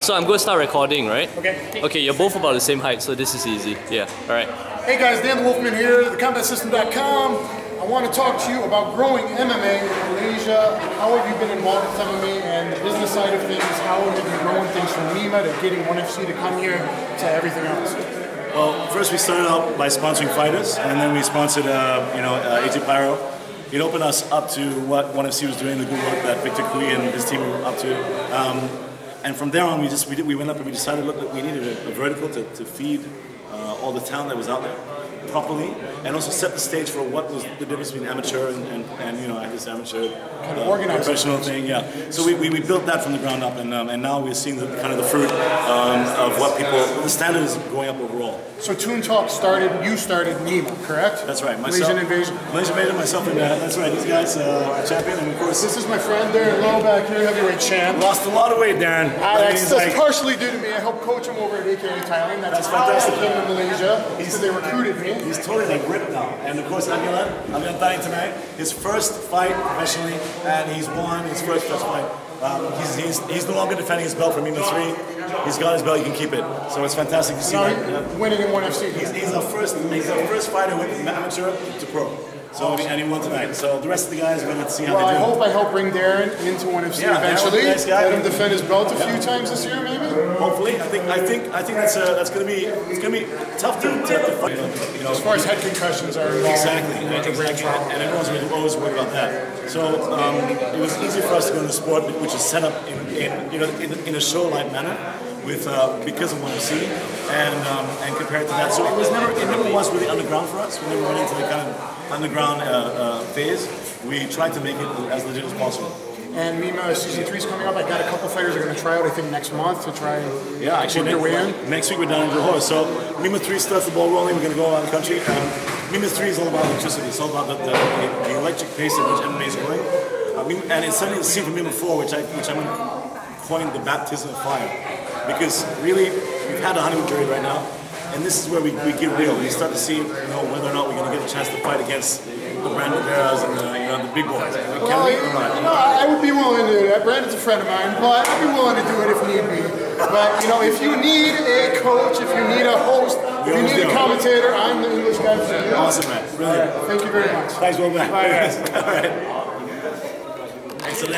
So I'm going to start recording, right? Okay. Okay, you're both about the same height, so this is easy. Yeah, alright. Hey guys, Dan The Wolfman here, the Combat System.com. I want to talk to you about growing MMA in Malaysia. How have you been involved with MMA and the business side of things? How have you grown things from MIMMA to getting ONE FC to come here to everything else? Well, first we started out by sponsoring fighters, and then we sponsored, AJ Pyro. It opened us up to what ONE FC was doing, the good work that Victor Kui and his team were up to. And from there on, we went up and we decided, look, we needed a vertical to feed all the talent that was out there properly, and also set the stage for what was the difference between amateur and I guess amateur professional thing. Yeah. So we built that from the ground up, and now we're seeing the fruit of what people, the standard is going up overall. So Toon Talk started, you started MIMMA, correct? That's right. Malaysian Invasion. Malaysian Invasion, myself, and that's right. These guys, champion, and of course. This is my friend Darren Low back here, heavyweight champ. Lost a lot of weight, Darren. That's partially due to me. I helped coach him over at AKA Thailand. That's fantastic. I came to Malaysia because they recruited me. He's totally ripped now. And of course, Amilan Thani tonight, his first fight professionally, and he's won his first fight. He's no longer defending his belt from MIMMA 3. He's got his belt, he can keep it. So it's fantastic to see that. Winning in ONE FC. He's our first fighter with amateur to pro. So and he won tonight. So the rest of the guys, we're going to see how they do. I help bring Darren into ONE FC eventually. Nice guy. Let him defend his belt a few times this year, maybe. Hopefully, I think that's going to be tough to fight. As far as head concussions are involved. Exactly. And everyone's always worried about that. So it was easy for us to go into the sport, which is set up in a show-like manner. Because of ONE FC and compared to that, so it never was really underground for us. We never went into the kind of underground phase. We tried to make it as legit as possible. And MIMMA season 3 is coming up. I got a couple fighters are going to try out, I think, next month to try and work their way in. Next week we're down in Johor. So MIMMA 3 starts the ball rolling. We're going to go around the country. MIMMA 3 is all about electricity. It's all about the electric pace at which MMA is going. And it's something to see from MIMMA 4, which I'm going to coin the baptism of fire. Because really, we've had a honeymoon period right now, and this is where we get real. We start to see whether or not we're going to get a chance to fight against the Brandon Veras and the big boys. Can we or not? I would be willing to do that. Brandon's a friend of mine, but I'd be willing to do it if need be. But if you need a coach, if you need a host, if you need a commentator, I'm the English guy for you. Awesome, man. Brilliant. Right. Thank you very much. Thanks, well, man. Bye, guys. All right. Excellent.